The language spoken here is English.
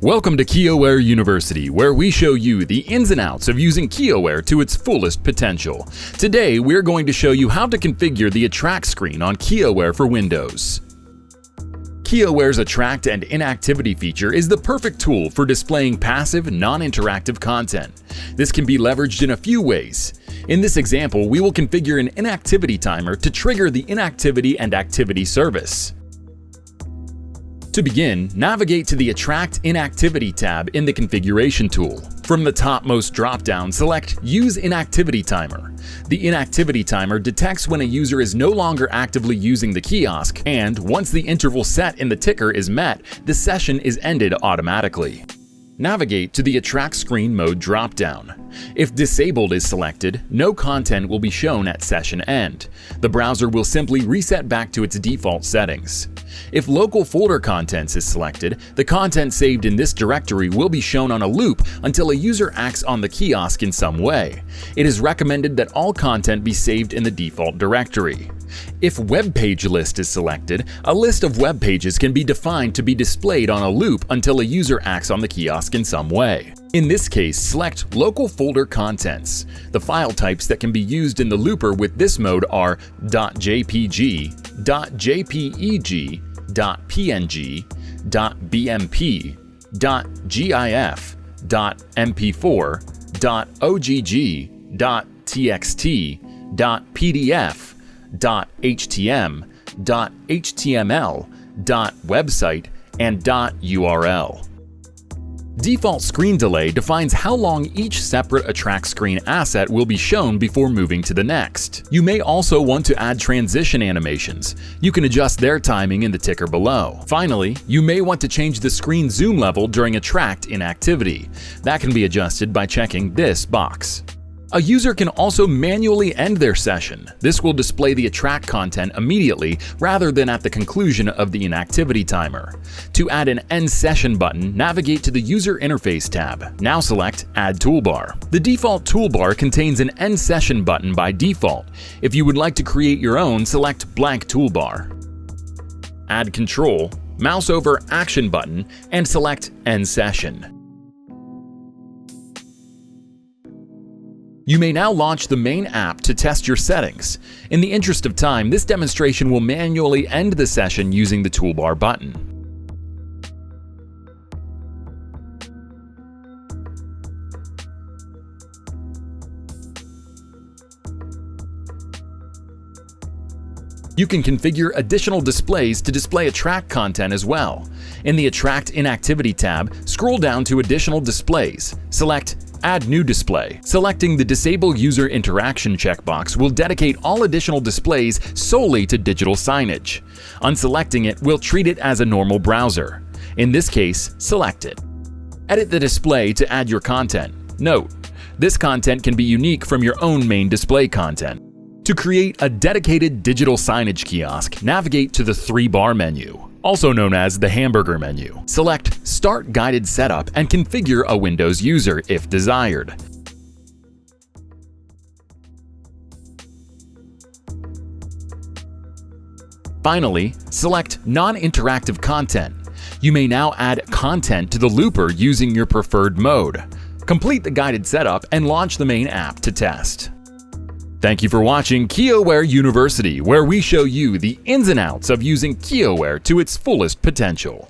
Welcome to KioWare University, where we show you the ins and outs of using KioWare to its fullest potential. Today, we're going to show you how to configure the Attract screen on KioWare for Windows. KioWare's Attract and Inactivity feature is the perfect tool for displaying passive, non-interactive content. This can be leveraged in a few ways. In this example, we will configure an inactivity timer to trigger the inactivity and activity service. To begin, navigate to the Attract Inactivity tab in the Configuration tool. From the topmost drop-down, select Use Inactivity Timer. The inactivity timer detects when a user is no longer actively using the kiosk, and once the interval set in the ticker is met, the session is ended automatically. Navigate to the Attract Screen Mode drop-down. If Disabled is selected, no content will be shown at session end. The browser will simply reset back to its default settings. If Local Folder Contents is selected, the content saved in this directory will be shown on a loop until a user acts on the kiosk in some way. It is recommended that all content be saved in the default directory. If Web Page List is selected, a list of web pages can be defined to be displayed on a loop until a user acts on the kiosk in some way. In this case, select Local Folder Contents. The file types that can be used in the looper with this mode are .jpg, .jpeg, .png, .bmp, .gif, .mp4, .ogg, .txt, .pdf, .htm, .html, .website, and .url. Default screen delay defines how long each separate Attract screen asset will be shown before moving to the next. You may also want to add transition animations. You can adjust their timing in the ticker below. Finally, you may want to change the screen zoom level during Attract inactivity. That can be adjusted by checking this box. A user can also manually end their session. This will display the Attract content immediately rather than at the conclusion of the inactivity timer. To add an End Session button, navigate to the User Interface tab. Now select Add Toolbar. The default toolbar contains an End Session button by default. If you would like to create your own, select Blank Toolbar. Add Control, mouse over Action button, and select End Session. You may now launch the main app to test your settings. In the interest of time, this demonstration will manually end the session using the toolbar button. You can configure additional displays to display Attract content as well. In the Attract Inactivity tab, scroll down to Additional Displays. Select Add New Display. Selecting the Disable User Interaction checkbox will dedicate all additional displays solely to digital signage. Unselecting it will treat it as a normal browser. In this case, select it. Edit the display to add your content. Note, this content can be unique from your own main display content. To create a dedicated digital signage kiosk, navigate to the 3-bar menu, also known as the hamburger menu. Select Start Guided Setup and configure a Windows user if desired. Finally, select Non-Interactive Content. You may now add content to the looper using your preferred mode. Complete the guided setup and launch the main app to test. Thank you for watching KioWare University, where we show you the ins and outs of using KioWare to its fullest potential.